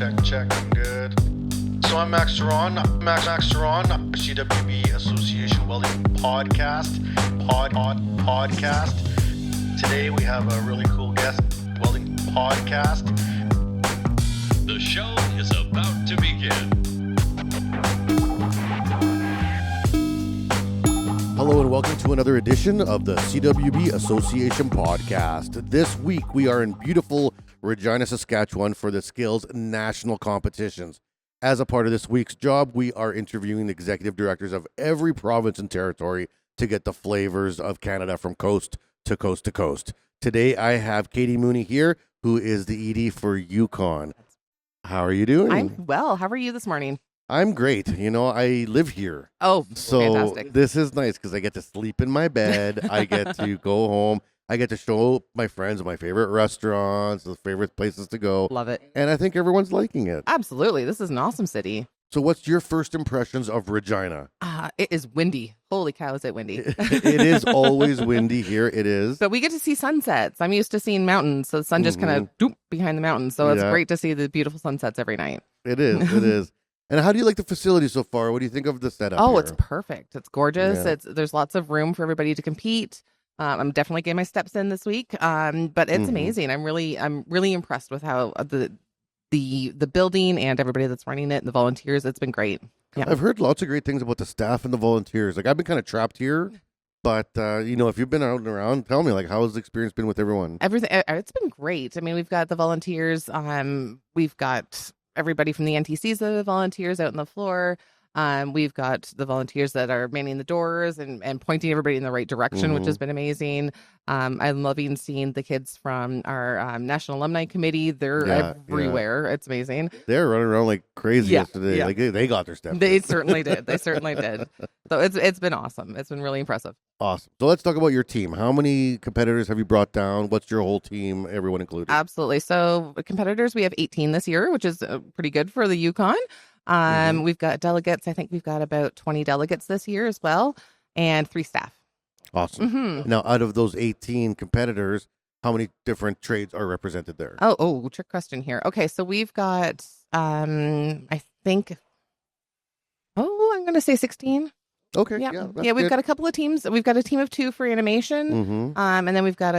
check, good. So I'm Max Duran, CWB Association Welding podcast. Today we have a really cool guest, Welding podcast. The show is about to begin. Hello and welcome to another edition of the CWB Association podcast. This week we are in beautiful Regina, Saskatchewan for the Skills National Competitions. As a part of this week's job, we are interviewing the executive directors of every province and territory to get the flavors of Canada from coast to coast to coast. Today I have Katie Mooney here, who is the ED for Yukon. How are you doing? I'm well. How are you this morning? I'm great. You know, I live here. Oh, so fantastic. This is nice because I get to sleep in my bed. I get to go home. I get to show my friends my favorite restaurants, the favorite places to go. Love it. And I think everyone's liking it. Absolutely. This is an awesome city. So what's your first impressions of Regina? It is windy. Holy cow, is it windy? It is always windy here. It is. But we get to see sunsets. I'm used to seeing mountains, so the sun just kind of behind the mountains. So it's great to see the beautiful sunsets every night. It is. It is. And how do you like the facility so far? What do you think of the setup Oh, here? it's perfect. It's gorgeous. Yeah. There's lots of room for everybody to compete. I'm definitely getting my steps in this week. But it's amazing. I'm really impressed with how the building and everybody that's running it and the volunteers. It's been great. Yeah. I've heard lots of great things about the staff and the volunteers. Like I've been kind of trapped here, but you know, if you've been out and around, tell me, like, how has the experience been with everyone? Everything. It's been great. I mean, we've got the volunteers. We've got everybody from the NTCs, the volunteers out on the floor. We've got the volunteers that are manning the doors and pointing everybody in the right direction, which has been amazing. I'm loving seeing the kids from our National Alumni Committee. They're everywhere. It's amazing. They're running around like crazy yesterday. Yeah. Like they got their step. They certainly did. They certainly did. So it's been awesome. It's been really impressive. Awesome. So let's talk about your team. How many competitors have you brought down? What's your whole team, everyone included? Absolutely. So competitors, we have 18 this year, which is pretty good for the Yukon. We've got delegates. I think we've got about 20 delegates this year as well, and 3 staff. Awesome. Now, out of those 18 competitors, how many different trades are represented there? Oh, trick question here. Okay, so we've got, I think, I'm going to say 16. Okay. Yeah, we've got a couple of teams. We've got a team of 2 for animation, and then we've got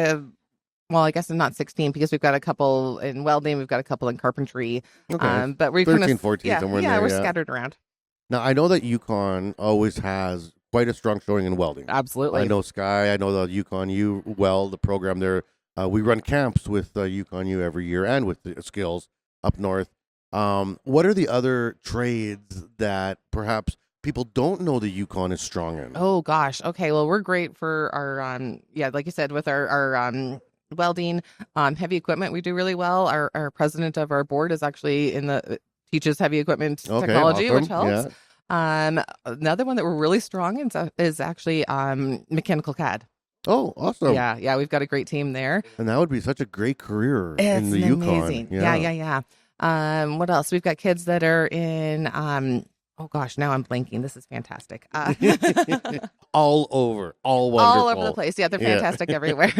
well, I guess it's not 16 because we've got a couple in welding, we've got a couple in carpentry. Okay. But we're 13, 14 somewhere in there. We're scattered around. Now, I know that Yukon always has quite a strong showing in welding. Absolutely. I know Sky. I know the Yukon U Weld, the program there. We run camps with Yukon U every year and with the Skills up north. What are the other trades that perhaps people don't know the Yukon is strong in? Oh, gosh. Okay, well, we're great for our, like you said, with our welding, heavy equipment. We do really well. Our president of our board is actually teaches heavy equipment technology, awesome. which helps. Yeah. Another one that we're really strong in is actually mechanical CAD. Oh, awesome. Yeah, we've got a great team there. And that would be such a great career It's in the Yukon. amazing. Yeah. What else? We've got kids that are in oh gosh, now I'm blanking. This is fantastic. All over, all wonderful. All over the place. Yeah, they're fantastic everywhere.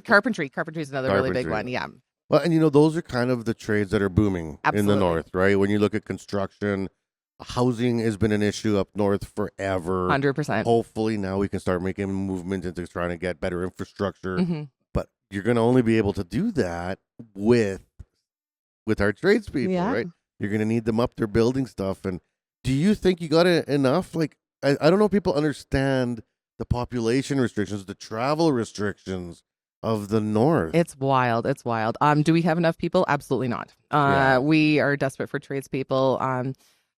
Carpentry is another really big one. Yeah. Well, and you know, those are kind of the trades that are booming in the north, right? When you look at construction, housing has been an issue up north forever. 100%. Hopefully now we can start making movement into trying to get better infrastructure. But you're going to only be able to do that with our tradespeople, right? You're going to need them up there building stuff. And do you think you got enough? Like, I don't know if people understand the population restrictions, the travel restrictions of the north. It's wild. Do we have enough people? Absolutely not. We are desperate for tradespeople.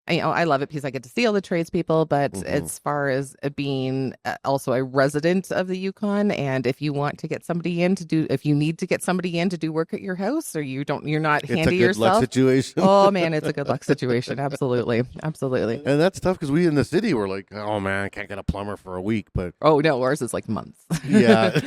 I love it because I get to see all the tradespeople, but as far as being also a resident of the Yukon, and if you want to get somebody in if you need to get somebody in to do work at your house, or you're not handy yourself. It's a good luck situation. Oh man, it's a good luck situation. Absolutely. And that's tough because we in the city were like, oh man, I can't get a plumber for a week, but oh no, ours is like months. Yeah.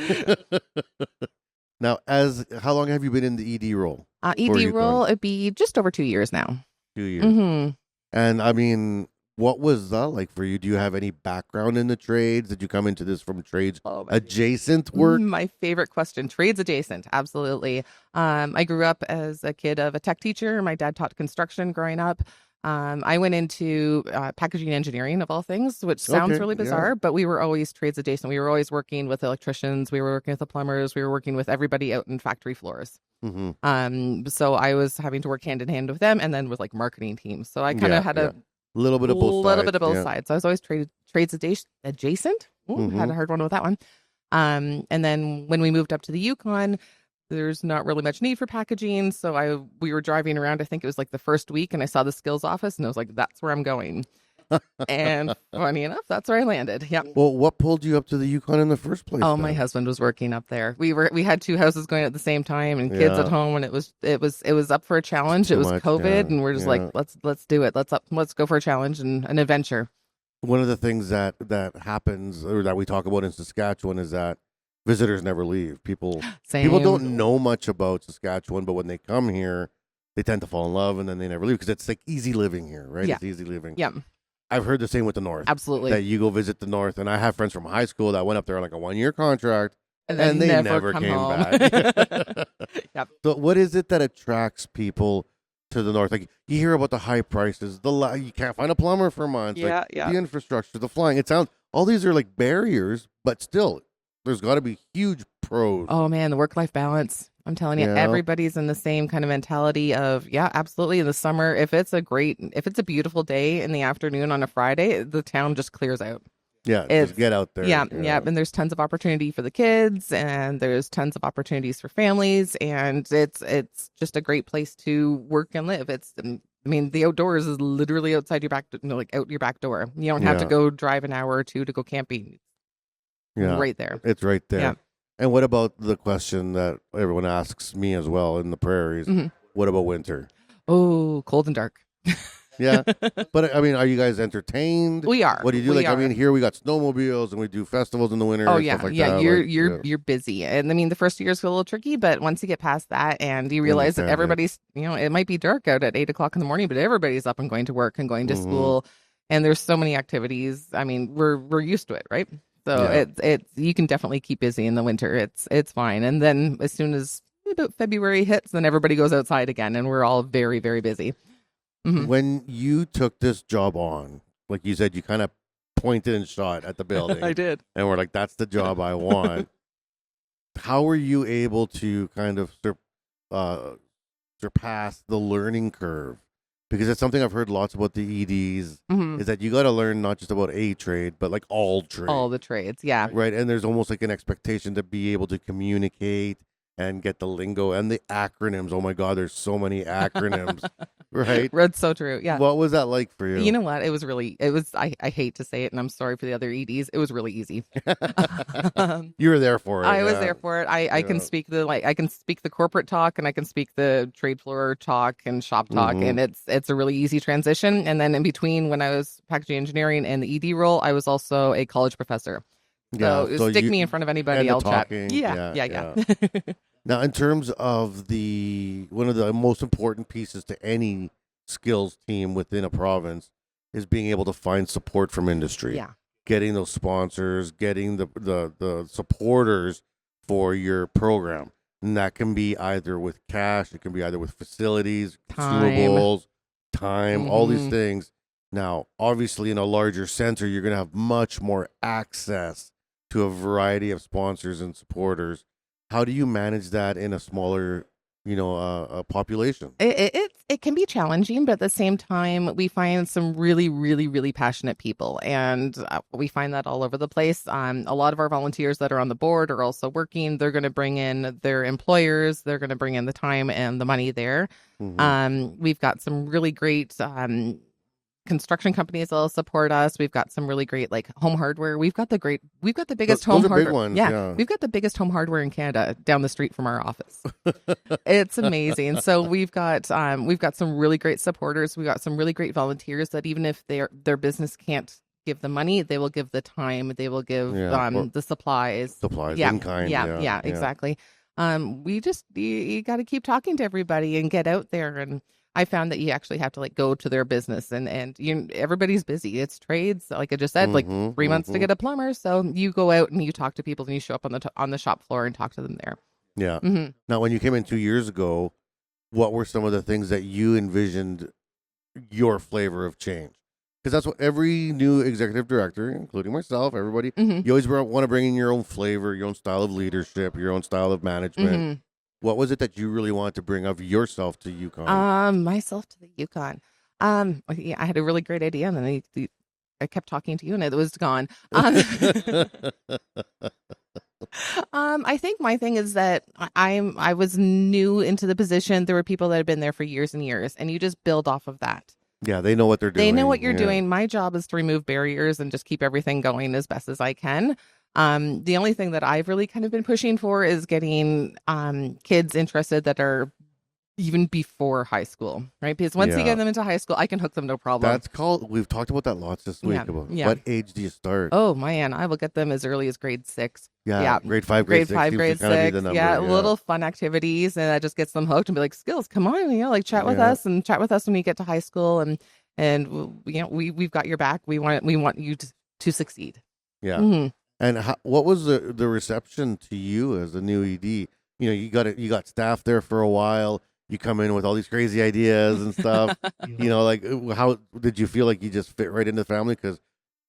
Now, how long have you been in the ED role? ED role, it'd be just over 2 years now. 2 years. And I mean, What was that like for you? Do you have any background in the trades? Did you come into this from trades adjacent work? My favorite question, trades adjacent. Absolutely. I grew up as a kid of a tech teacher. My dad taught construction growing up. I went into packaging engineering of all things, which sounds Okay, really yeah. bizarre, but we were always trades adjacent. We were always working with electricians. We were working with the plumbers. We were working with everybody out in factory floors. So I was having to work hand in hand with them, and then with like marketing teams. So I kind of had a little bit of both sides. So I was always trades adjacent. Ooh, had a hard one with that one. And then when we moved up to the Yukon, there's not really much need for packaging. So we were driving around, I think it was like the first week, and I saw the skills office and I was like, that's where I'm going. And funny enough, that's where I landed. Yeah. Well, what pulled you up to the Yukon in the first place? Oh, then? my husband was working up there. We had two houses going at the same time and kids at home, and it was up for a challenge. It was COVID, and we're just like, let's do it. Let's go for a challenge and an adventure. One of the things that happens, or that we talk about in Saskatchewan, is that visitors never leave. People don't know much about Saskatchewan, but when they come here, they tend to fall in love, and then they never leave because it's like easy living here, right? Yeah. It's easy living. Yeah. I've heard the same with the North. Absolutely. That you go visit the North, and I have friends from high school that went up there on like a 1-year contract, and they never came home. back. Yep. So what is it that attracts people to the North? Like, you hear about the high prices, you can't find a plumber for months, Yeah, like, yeah. the infrastructure, the flying. It sounds, all these are like barriers, but still, there's got to be huge pros. Oh man, the work-life balance. I'm telling you, everybody's in the same kind of mentality of, yeah, absolutely. In the summer, if it's a beautiful day in the afternoon on a Friday, the town just clears out. Yeah, just get out there. Yeah. And there's tons of opportunity for the kids, and there's tons of opportunities for families, and it's just a great place to work and live. The outdoors is literally outside your back, like out your back door. You don't have to go drive an hour or two to go camping. Yeah, right there. It's right there. Yeah. And what about the question that everyone asks me as well in the prairies? What about winter? Oh, cold and dark. Yeah. But I mean, are you guys entertained? We are. What do you do? I mean, here we got snowmobiles and we do festivals in the winter. Oh and yeah. Stuff like Yeah. that. You're busy. And I mean, the first year is a little tricky, but once you get past that and you realize that everybody's, it might be dark out at 8:00 in the morning, but everybody's up and going to work and going to school. And there's so many activities. I mean, we're used to it, right? So you can definitely keep busy in the winter. It's fine. And then as soon as about February hits, then everybody goes outside again, and we're all very, very busy. When you took this job on, like you said, you kind of pointed and shot at the building. I did. And we're like, that's the job I want. How were you able to kind of surpass the learning curve? Because it's something I've heard lots about the EDs, is that you got to learn not just about a trade, but like all trades. All the trades, yeah. Right, and there's almost like an expectation to be able to communicate and get the lingo and the acronyms. Oh my God, there's so many acronyms, right? That's so true, yeah. What was that like for you? You know what? I hate to say it, and I'm sorry for the other EDs. It was really easy. You were there for it. I was there for it. I can speak the corporate talk, and I can speak the trade floor talk and shop talk, and it's a really easy transition. And then in between, when I was packaging engineering and the ED role, I was also a college professor. So stick me in front of anybody, I'll chat. Yeah. Now, in terms of one of the most important pieces to any skills team within a province is being able to find support from industry. Yeah. Getting those sponsors, getting the supporters for your program. And that can be either with cash, it can be either with facilities, consumables, time, all these things. Now, obviously, in a larger center, you're going to have much more access to a variety of sponsors and supporters. How do you manage that in a smaller, population? It can be challenging, but at the same time, we find some really, really, really passionate people, and we find that all over the place. A lot of our volunteers that are on the board are also working. They're going to bring in their employers. They're going to bring in the time and the money there. We've got some really great construction companies that'll support us. We've got some really great like home hardware. We've got the biggest home hardware. Big ones, we've got the biggest home hardware in Canada down the street from our office. It's amazing. So we've got some really great supporters. We've got some really great volunteers that even if their business can't give the money, they will give the time. They will give the supplies. In kind. Yeah, exactly. You got to keep talking to everybody and get out there. And I found that you actually have to like go to their business and everybody's busy. It's trades, like I just said, like 3 months to get a plumber. So you go out and you talk to people and you show up on the shop floor and talk to them there. Yeah. Mm-hmm. Now, when you came in 2 years ago, what were some of the things that you envisioned your flavor of change? Because that's what every new executive director, including myself, everybody, you always want to bring in your own flavor, your own style of leadership, your own style of management. What was it that you really wanted to bring of yourself to Yukon? Myself to the Yukon. Yeah, I had a really great idea, and then I kept talking to you, and it was gone. I think my thing is that I was new into the position. There were people that had been there for years and years, and you just build off of that. Yeah, they know what they're doing. They know what you're doing. My job is to remove barriers and just keep everything going as best as I can. The only thing that I've really kind of been pushing for is getting kids interested that are even before high school, right? Because once you get them into high school, I can hook them no problem. We've talked about that lots this week. What age do you start? Oh, man, I will get them as early as grade 6. Yeah. Grade 5, grade 6. Grade 6. Little fun activities, and that just gets them hooked and be like, Skills, come on, like chat with us and chat with us when you get to high school. And we've got your back. We want you to succeed. Yeah. Mm-hmm. And what was the reception to you as a new ED? You got staff there for a while. You come in with all these crazy ideas and stuff. Like how did you feel like you just fit right into the family? Because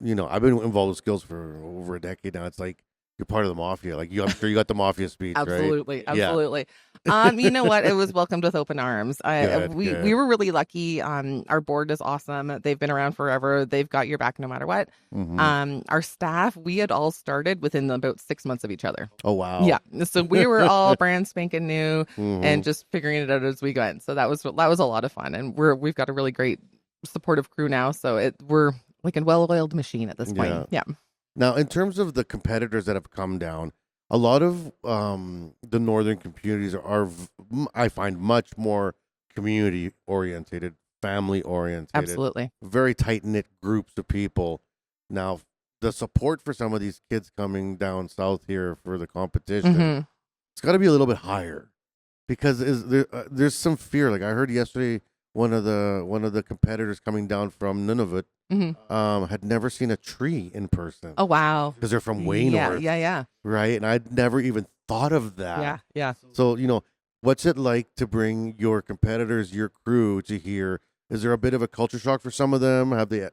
I've been involved with Skills for over a decade now. It's like you're part of the mafia. Like I'm sure you got the mafia speech, absolutely, right? Absolutely. You know what? It was welcomed with open arms. We were really lucky. Our board is awesome. They've been around forever. They've got your back no matter what. Our staff, we had all started within about 6 months of each other. Oh wow! Yeah, so we were all brand spanking new and just figuring it out as we went. So that was a lot of fun, and we've got a really great supportive crew now. So we're like a well-oiled machine at this point. Yeah. Now, in terms of the competitors that have come down, a lot of the northern communities are, I find, much more community-oriented, family-oriented. Absolutely. Very tight-knit groups of people. Now, the support for some of these kids coming down south here for the competition, it's got to be a little bit higher. Because there's some fear. Like I heard yesterday, one of the competitors coming down from Nunavut had never seen a tree in person. Oh wow! Because they're from way north. Yeah. Right, and I'd never even thought of that. Yeah. So what's it like to bring your competitors, your crew, to here? Is there a bit of a culture shock for some of them? Have they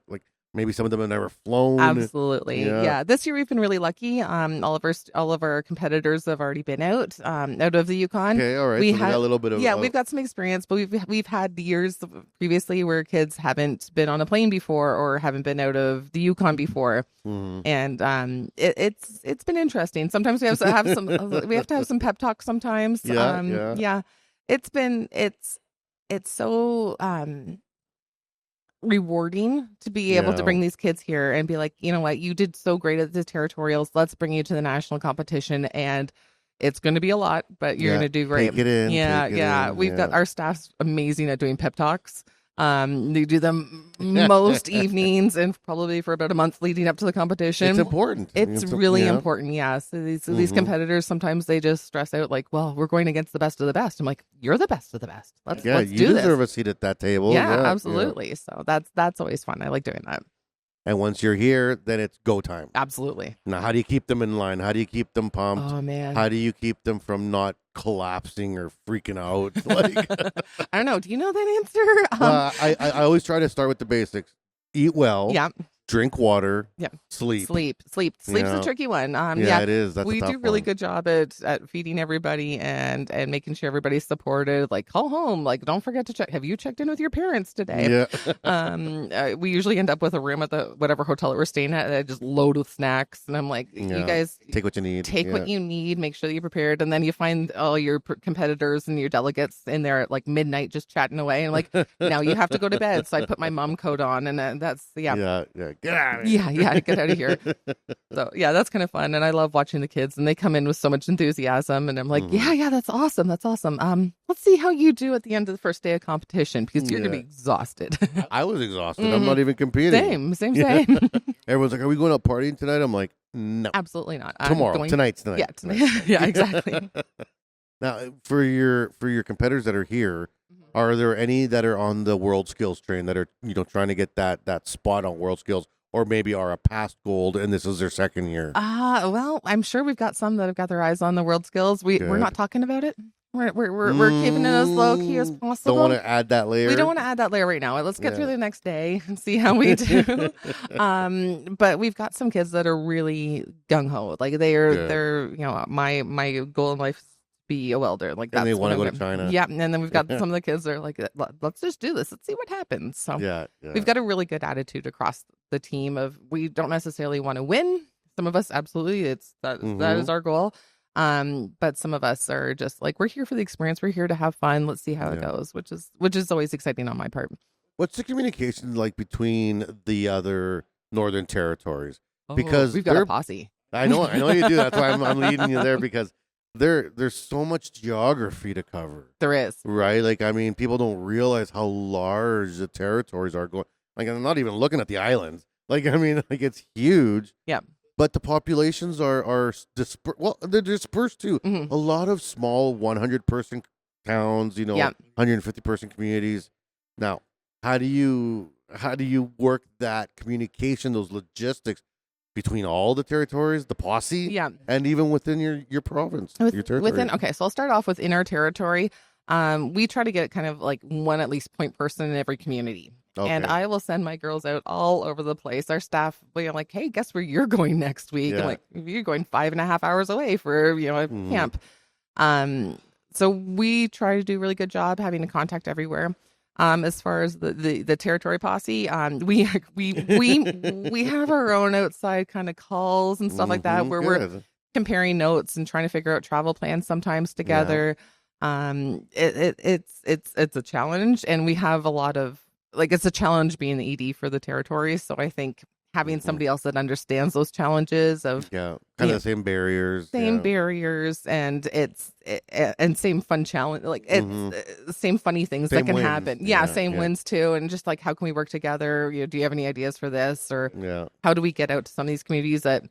maybe some of them have never flown? Absolutely. Yeah. This year we've been really lucky. All of our competitors have already been out of the Yukon. Okay, all right. We got a little bit of we've got some experience, but we've had years previously where kids haven't been on a plane before or haven't been out of the Yukon before, and it's been interesting. Sometimes we have to have some pep talk. Sometimes, it's so rewarding to be able to bring these kids here and be like, you know what, you did so great at the territorials. Let's bring you to the national competition, and it's going to be a lot, but you're going to do great. Take it in. We've got our staff's amazing at doing pep talks. They do them most evenings and probably for about a month leading up to the competition. It's important. It's really important. Yeah. So these competitors, sometimes they just stress out like, well, we're going against the best of the best. I'm like, you're the best of the best. Let's do this. You deserve a seat at that table. Yeah, absolutely. Yeah. So that's always fun. I like doing that. And once you're here, then it's go time. Absolutely. Now, how do you keep them in line? How do you keep them pumped? Oh, man. How do you keep them from not collapsing or freaking out? Like, I don't know. Do you know that answer? I always try to start with the basics. Eat well. Yeah. Drink water. Yeah. Sleep. Sleep's a tricky one. It is. That's we do really good job at feeding everybody and making sure everybody's supported. Like, call home. Like, don't forget to check. Have you checked in with your parents today? Yeah. We usually end up with a room at the whatever hotel that we're staying at, just loaded with snacks. And I'm like, you guys take what you need. Take what you need. Make sure that you're prepared. And then you find all your competitors and your delegates in there at like midnight, just chatting away. And like, now you have to go to bed. So I put my mom coat on, and that's Yeah. Get out of here. Yeah, get out of here. So yeah, that's kind of fun, and I love watching the kids, and they come in with so much enthusiasm, and I'm like, yeah, that's awesome. Let's see how you do at the end of the first day of competition, because you're gonna be exhausted. I was exhausted. I'm not even competing. Same. Everyone's like, are we going out partying tonight? I'm like, no, absolutely not. Tonight's tonight. Yeah, tonight. Yeah, exactly. Now, for your competitors that are here, Are there any that are on the World Skills train that are, trying to get that spot on World Skills, or maybe are a past gold and this is their second year? Well, I'm sure we've got some that have got their eyes on the World Skills. We're Good. not talking about it. We're keeping it as low key as possible. Don't want to add that layer. We don't want to add that layer right now. Let's get Yeah. through the next day and see how we do. But we've got some kids that are really gung ho. Like Good. they're my goal in life is to be a welder. Like that's And they want to what go I'm to gonna- China. Yeah, and then we've got some of the kids that are like, let's just do this. Let's see what happens. So Yeah. we've got a really good attitude across the team of we don't necessarily want to win. Some of us absolutely that is our goal. But some of us are just like, we're here for the experience. We're here to have fun. Let's see how it goes, which is always exciting on my part. What's the communication like between the other Northern Territories? Oh, Because we've got a posse. I know you do. That's why I'm leading you there, because there's so much geography to cover. There is. Right? Like, I mean, people don't realize how large the territories are going. Like, I'm not even looking at the islands. Like, I mean, like, it's huge. Yeah. But the populations are dispersed. Well, they're dispersed too. Mhm. A lot of small 100-person towns, 150-person communities. Now, how do you work that communication, those logistics between all the territories, the posse, Yeah. and even within your province, your territory? Okay, so I'll start off within our territory. We try to get kind of like one at least point person in every community. Okay. And I will send my girls out all over the place. Our staff, we're like, hey, guess where you're going next week? Yeah. I'm like, you're going 5.5 hours away for, a camp. So we try to do a really good job having a contact everywhere. As far as the territory posse, we have our own outside kind of calls and stuff like that where we're Good. comparing notes and trying to figure out travel plans sometimes together. It's a challenge, and we have a lot of it's a challenge being the ED for the territories. So I think having somebody else that understands those challenges of kind of the same barriers, barriers, and and same fun challenge, it's the same funny things Same that can wins. happen. Yeah, Same yeah. wins too, and just like how can we work together? Do you have any ideas for this, or Yeah. how do we get out to some of these communities that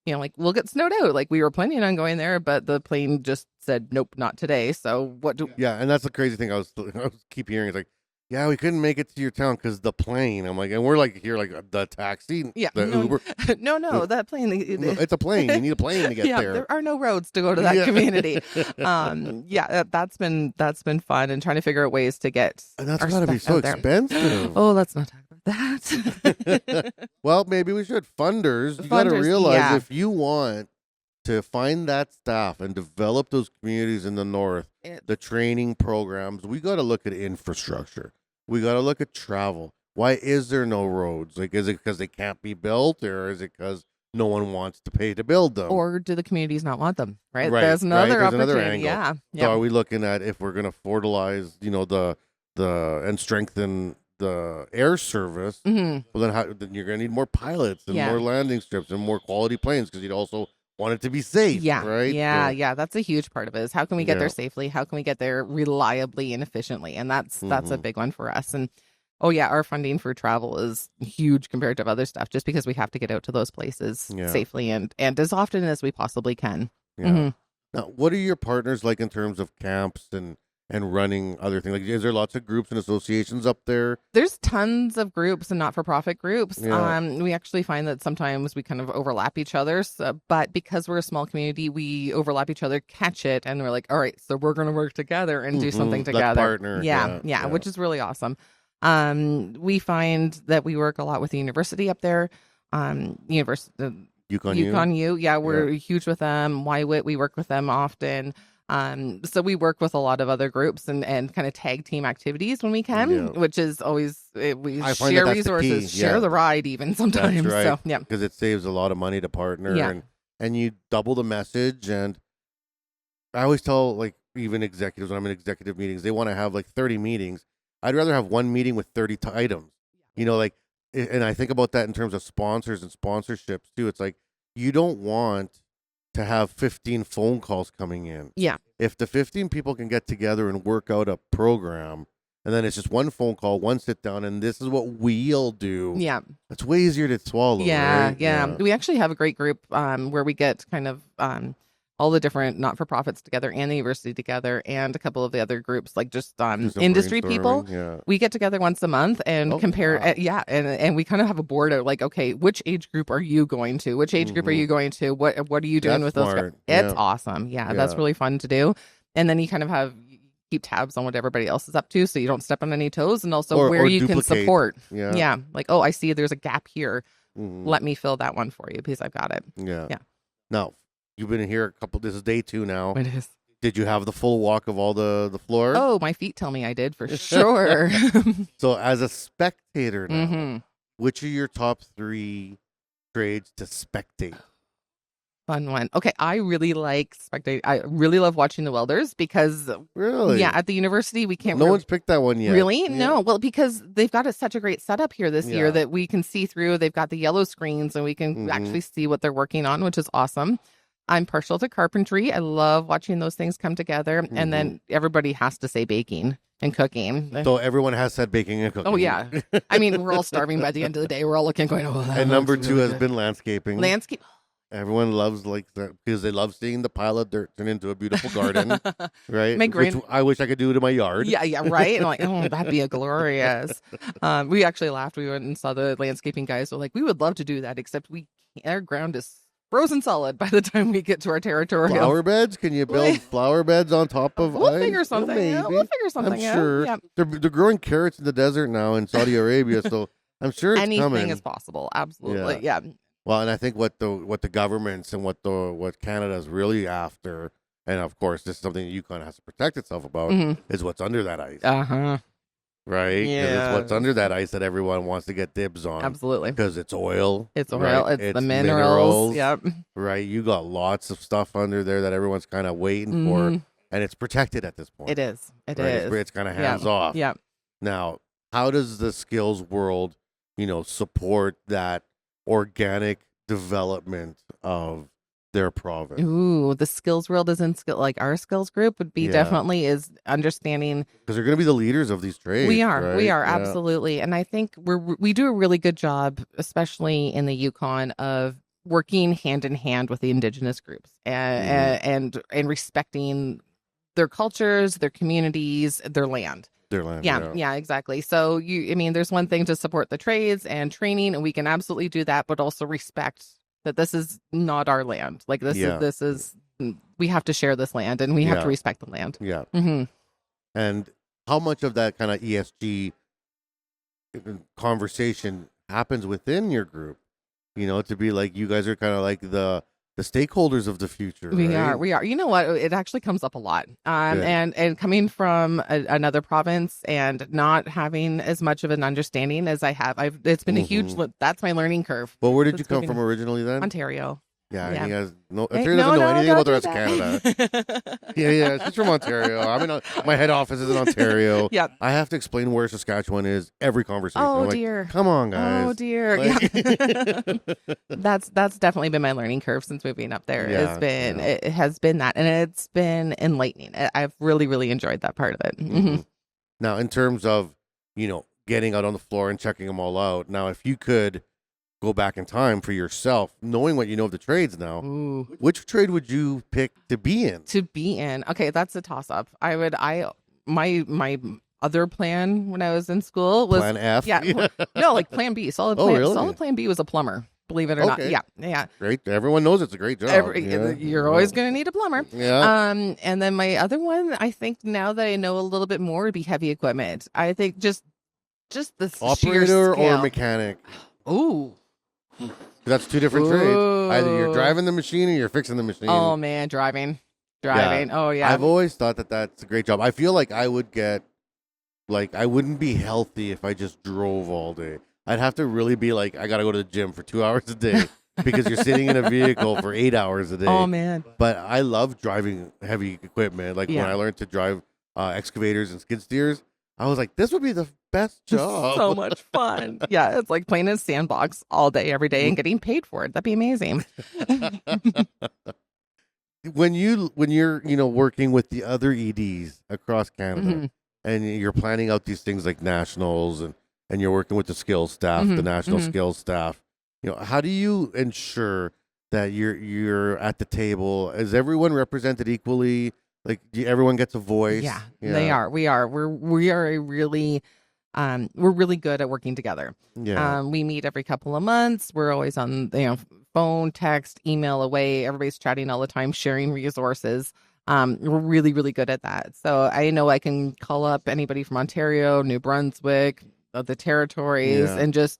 we'll get snowed out? Like we were planning on going there, but the plane just said nope, not today. So what do? Yeah, and that's the crazy thing I was keep hearing. It's like, yeah, we couldn't make it to your town because the plane. I'm like, and we're like here, like the taxi, Yeah, the Uber. no, that plane. No, it's a plane. You need a plane to get there. There are no roads to go to that Yeah. community. That's been fun, and trying to figure out ways to get. And that's our got to be stuff so out there. expensive. Oh, let's not talk about that. Well, maybe we should. Funders, you got to Funders, realize yeah. if you want to find that staff and develop those communities in the north, the training programs, we got to look at infrastructure. We got to look at travel. Why is there no roads? Like, is it because they can't be built, or is it because no one wants to pay to build them? Or do the communities not want them? Right. Right, There's another right, there's another opportunity. angle. Yeah. So are we looking at if we're going to fertilize, the and strengthen the air service? Mhm. Well, then you're going to need more pilots and Yeah. more landing strips and more quality planes, because you'd also want it to be safe. Yeah. Right. So, Yeah. That's a huge part of it. Is how can we get Yeah. there safely? How can we get there reliably and efficiently? And that's a big one for us. And our funding for travel is huge compared to other stuff, just because we have to get out to those places safely and as often as we possibly can. Yeah. Mhm. Now, what are your partners like in terms of camps and running other things? Like, is there lots of groups and associations up there? There's tons of groups and not-for-profit groups. Yeah. We actually find that sometimes we kind of overlap each other, but because we're a small community, we overlap each other, catch it, and we're like, all right, so we're going to work together and do something Let's together. partner. Yeah, which is really awesome. We find that we work a lot with the university up there. Yukon U. Yeah, we're huge with them. YWIT, we work with them often. So we work with a lot of other groups and kind of tag team activities when we can, which is always, we I find share that's the key. resources, share Yeah. the ride even sometimes. That's right. So, yeah. Because it saves a lot of money to partner, Yeah. and you double the message. And I always tell, like, even executives when I'm in executive meetings, they want to have like 30 meetings. I'd rather have one meeting with 30 items. And I think about that in terms of sponsors and sponsorships too. It's like, you don't want to have 15 phone calls coming in. Yeah. If the 15 people can get together and work out a program, and then it's just one phone call, one sit down, and this is what we'll do. Yeah. It's way easier to swallow. Yeah. Right? Yeah. We actually have a great group where we get kind of all the different not-for-profits together and the university together and a couple of the other groups, like just Do some industry people. brainstorming, yeah. We get together once a month and Oh, compare. wow. And we kind of have a board of like, okay, which age group are you going to? Which age group are Mhm. you going to? What are you doing That's with those guys? smart. It's Yeah. awesome. Yeah, that's Yeah. really fun to do. And then you kind of keep tabs on what everybody else is up to, so you don't step on any toes, and also Or where you can duplicate. support. Yeah. Yeah, like, oh, I see there's a gap here. Mhm. Let me fill that one for you because I've got it. Yeah. Yeah. Now, you've been here this is day 2 now. It is. Did you have the full walk of all the floor? Oh, my feet tell me I did for sure. So as a spectator now, hmm which are your top 3 trades to spectate? Fun one. Okay, I really like spectate. I really love watching the welders because Really? yeah, at the university we can't. No one's picked that one yet. Really? Yeah. No. Well, because they've got such a great setup here this year Yeah. that we can see through. They've got the yellow screens and we can Mhm. actually see what they're working on, which is awesome. I'm partial to carpentry. I love watching those things come together. And then everybody has to say baking and cooking. So everyone has said baking and cooking. Oh, yeah. I mean, we're all starving by the end of the day. We're all looking going, oh, that And number looks 2 really has good. been landscaping. Landscape. Everyone loves because they love seeing the pile of dirt turn into a beautiful garden, right? My Which I wish I could do it in my yard. Yeah, right. And I'm like, oh, that'd be a glorious. We actually laughed. We went and saw the landscaping guys. We're like, we would love to do that, except our ground is frozen solid by the time we get to our territorial. Flower beds? Can you build flower beds on top of We'll ice? figure something. Maybe. We'll figure something I'm out. sure. Yeah. They're growing carrots in the desert now in Saudi Arabia, so I'm sure it's Anything coming. is possible. Absolutely. Yeah. Well, and I think what the governments and what Canada is really after, and of course this is something that Yukon has to protect itself about, is what's under that ice, Uh-huh. right? 'Cause Yeah. it's what's under that ice that everyone wants to get dibs on. Absolutely. Because it's oil. It's oil. right? It's the minerals. Yep. Right. You got lots of stuff under there that everyone's kind of waiting for, Mhm. and it's protected at this point. It is. It right? is. It's kind of Yeah. hands off. Yeah. Now, how does the skills world, support that organic development of their province? Ooh, the skills world is in like our skills group would be Yeah. definitely is understanding. Because they're going to be the leaders of these trades. We are right? Yeah. absolutely. And I think we do a really good job, especially in the Yukon, of working hand in hand with the Indigenous groups and respecting their cultures, their communities, their land. Their land. Yeah, exactly. So there's one thing to support the trades and training, and we can absolutely do that, but also respect that this is not our land. Like this is we have to share this land, and we have to respect the land. Yeah. Mm-hmm. And how much of that kind of ESG conversation happens within your group? To be like, you guys are kind of like the stakeholders of the future. We right? are. You know what? It actually comes up a lot. Good. And coming from another province and not having as much of an understanding as I have, it's been a huge. That's my learning curve. Well, where did you That's come moving from originally then? Ontario. Yeah, Yeah. he has no. Hey, Ontario doesn't know anything about the rest of don't Canada. Yeah, she's from Ontario. I mean, my head office is in Ontario. Yeah. I have to explain where Saskatchewan is every conversation. Oh, I'm like, dear. come on, guys. Oh dear. Like- Yeah. That's definitely been my learning curve since moving up there. It has been that, and it's been enlightening. I've really, really enjoyed that part of it. Mhm. Now, in terms of getting out on the floor and checking them all out. Now, if you could go back in time for yourself, knowing what you know of the trades now, Ooh. which trade would you pick to be in? To be in. Okay, that's a toss up. My other plan when I was in school was Plan F? Yeah. No, like plan B. Solid Oh, plan. really? Solid plan B was a plumber. Believe it or not. Okay. Yeah. Great. Everyone knows it's a great job. You're always going to need a plumber. Yeah. And then my other one, I think now that I know a little bit more, would be heavy equipment. I think just the sheer Operator or scale. mechanic? Ooh. That's two different trades. Either you're Ooh. driving the machine or you're fixing the machine. Oh man, driving. Yeah. Oh yeah. I've always thought that that's a great job. I feel like I would get, I wouldn't be healthy if I just drove all day. I'd have to really be like, I got to go to the gym for 2 hours a day because you're sitting in a vehicle for 8 hours a day. Oh man. But I love driving heavy equipment. Like when I learned to drive excavators and skid steers, I was like, this would be the best job. So much fun. Yeah, it's like playing in a sandbox all day, every day, and getting paid for it. That'd be amazing. When you're working with the other EDs across Canada and you're planning out these things like nationals and you're working with the skills staff, the national skills staff, how do you ensure that you're at the table? Is everyone represented equally? Like everyone gets a voice? Yeah, they are. We are. We are a really we're really good at working together. Yeah. We meet every couple of months. We're always on, phone, text, email away. Everybody's chatting all the time, sharing resources. We're really, really good at that. So I know I can call up anybody from Ontario, New Brunswick, the territories, Yeah. and just,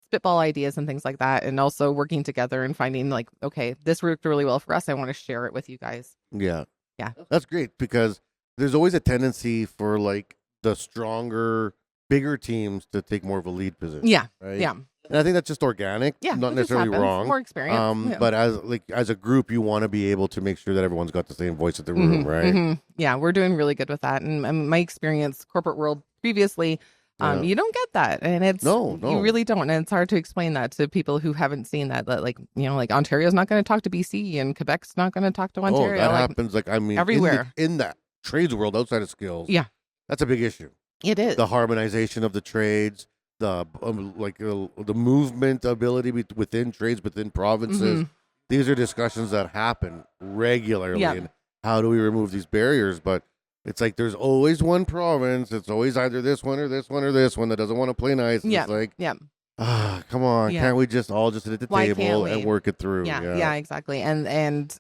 spitball ideas and things like that. And also working together and finding like, okay, this worked really well for us. I want to share it with you guys. Yeah. Yeah. That's great, because there's always a tendency for like the stronger, bigger teams to take more of a lead position. Yeah. Right? Yeah. And I think that's just organic. Yeah. Not it just necessarily happens. wrong. More experience. Yeah. But as a group, you want to be able to make sure that everyone's got the same voice in the room, right? Mm-hmm. Yeah, we're doing really good with that. And my experience, corporate world previously, you don't get that, and it's No. you really don't, and it's hard to explain that to people who haven't seen that. That like Ontario's not going to talk to BC, and Quebec's not going to talk to Ontario. Oh, that happens. Like, I mean, everywhere in that trades world outside of skills. Yeah, that's a big issue. It is the harmonization of the trades, the the movement ability within trades, within provinces. Mm-hmm. These are discussions that happen regularly, Yeah. and how do we remove these barriers? But it's like there's always one province. It's always either this one or this one or this one that doesn't want to play nice. Yeah. It's like, yeah. Come on, Yeah. can't we just all just sit at the Why can't table we? and work it through? Yeah, exactly. And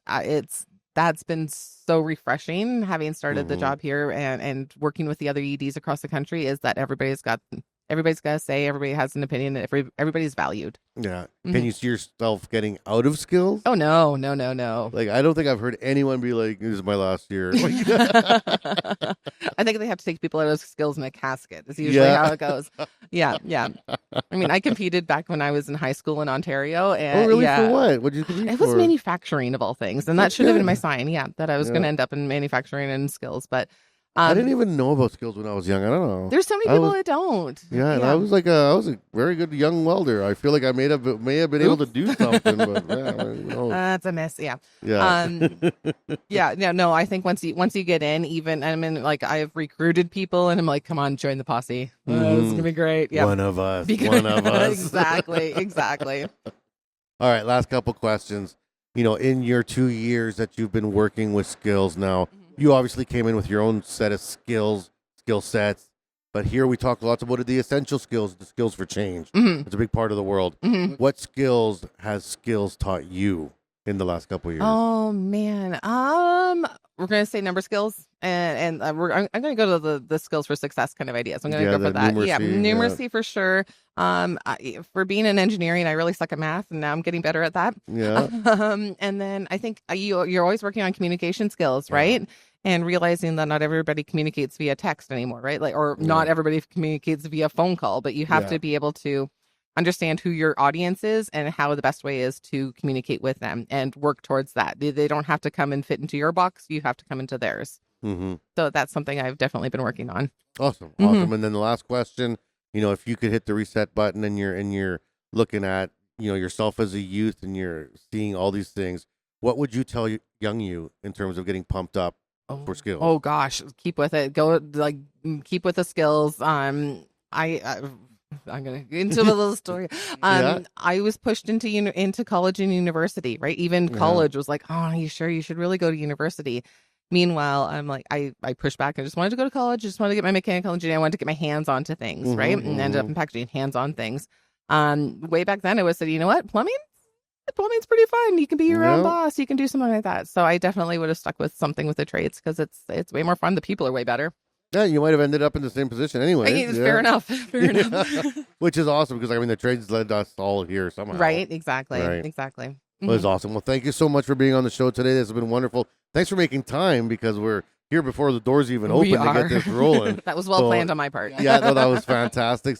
that's been so refreshing having started the Mhm. job here and working with the other EDs across the country, is that everybody's got a say, everybody has an opinion, everybody's valued. Yeah. Mhm. Can you see yourself getting out of skills? Oh no. Like, I don't think I've heard anyone be like, "This is my last year." I think they have to take people out of skills in a casket. Is usually how it goes. Yeah. I mean, I competed back when I was in high school in Ontario, and Oh, really? yeah, For what? What did you compete it was for? manufacturing of all things, and that That's should have been good. my sign. Yeah, that I was going to end up in manufacturing and skills, but I didn't even know about skills when I was young. I don't know. there's so many people that don't. Yeah, and I was a very good young welder. I feel like I may have been able to do something, but yeah, I don't know. That's a miss. Yeah. Yeah. No. I think once you get in, even I mean, like I've recruited people, and I'm like, come on, join the posse. This is gonna be great. Yeah. One of us. Exactly. All right, last couple questions. In your 2 years that you've been working with skills now, you obviously came in with your own set of skill sets, but here we talk lots about the essential skills, the skills for change. Mm-hmm. It's a big part of the world. Mm-hmm. What skills has skills taught you in the last couple of years? Oh man, we're gonna say number skills, and I'm gonna go to the skills for success kind of ideas. I'm gonna go for that. Numeracy for sure. For being in engineering, I really suck at math, and now I'm getting better at that. Yeah. And then I think you're always working on communication skills, right? And realizing that not everybody communicates via text anymore, right? Not everybody communicates via phone call, but you have to be able to understand who your audience is and how the best way is to communicate with them and work towards that. They don't have to come and fit into your box. You have to come into theirs. Mm-hmm. So that's something I've definitely been working on. Awesome. Mm-hmm. And then the last question, if you could hit the reset button and you're looking at, yourself as a youth and you're seeing all these things, what would you tell young you in terms of getting pumped up for skills? Oh gosh, keep with it. Keep with the skills. I'm gonna get into a little story. I was pushed into college and university, right? Even college was like, oh, you sure you should really go to university. Meanwhile, I'm like, I pushed back. I just wanted to go to college. I just wanted to get my mechanical engineering. I wanted to get my hands onto things, right? And ended up in packaging, hands on things. Way back then, I was said, you know what, plumbing's pretty fun. You can be your own boss. You can do something like that. So I definitely would have stuck with something with the trades because it's way more fun. The people are way better. Yeah, you might have ended up in the same position anyway. Fair enough. Which is awesome because the trades led us all here somehow. Right. Exactly. Right. Exactly. Well, it's awesome. Well, thank you so much for being on the show today. This has been wonderful. Thanks for making time because we're here before the doors even open to get this rolling. That was well planned on my part. Yeah, no, that was fantastic.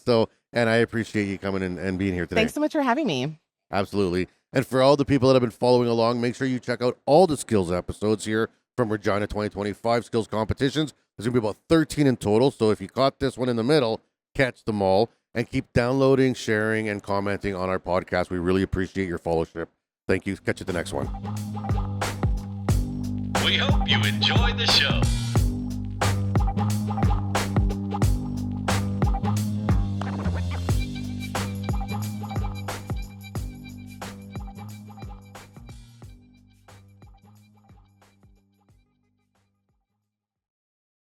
And I appreciate you coming in and being here today. Thanks so much for having me. Absolutely. And for all the people that have been following along, make sure you check out all the skills episodes here from Regina 2025 skills competitions. There's going to be about 13 in total. So if you caught this one in the middle, catch them all and keep downloading, sharing, and commenting on our podcast. We really appreciate your followership. Thank you. Catch you at the next one. We hope you enjoyed the show.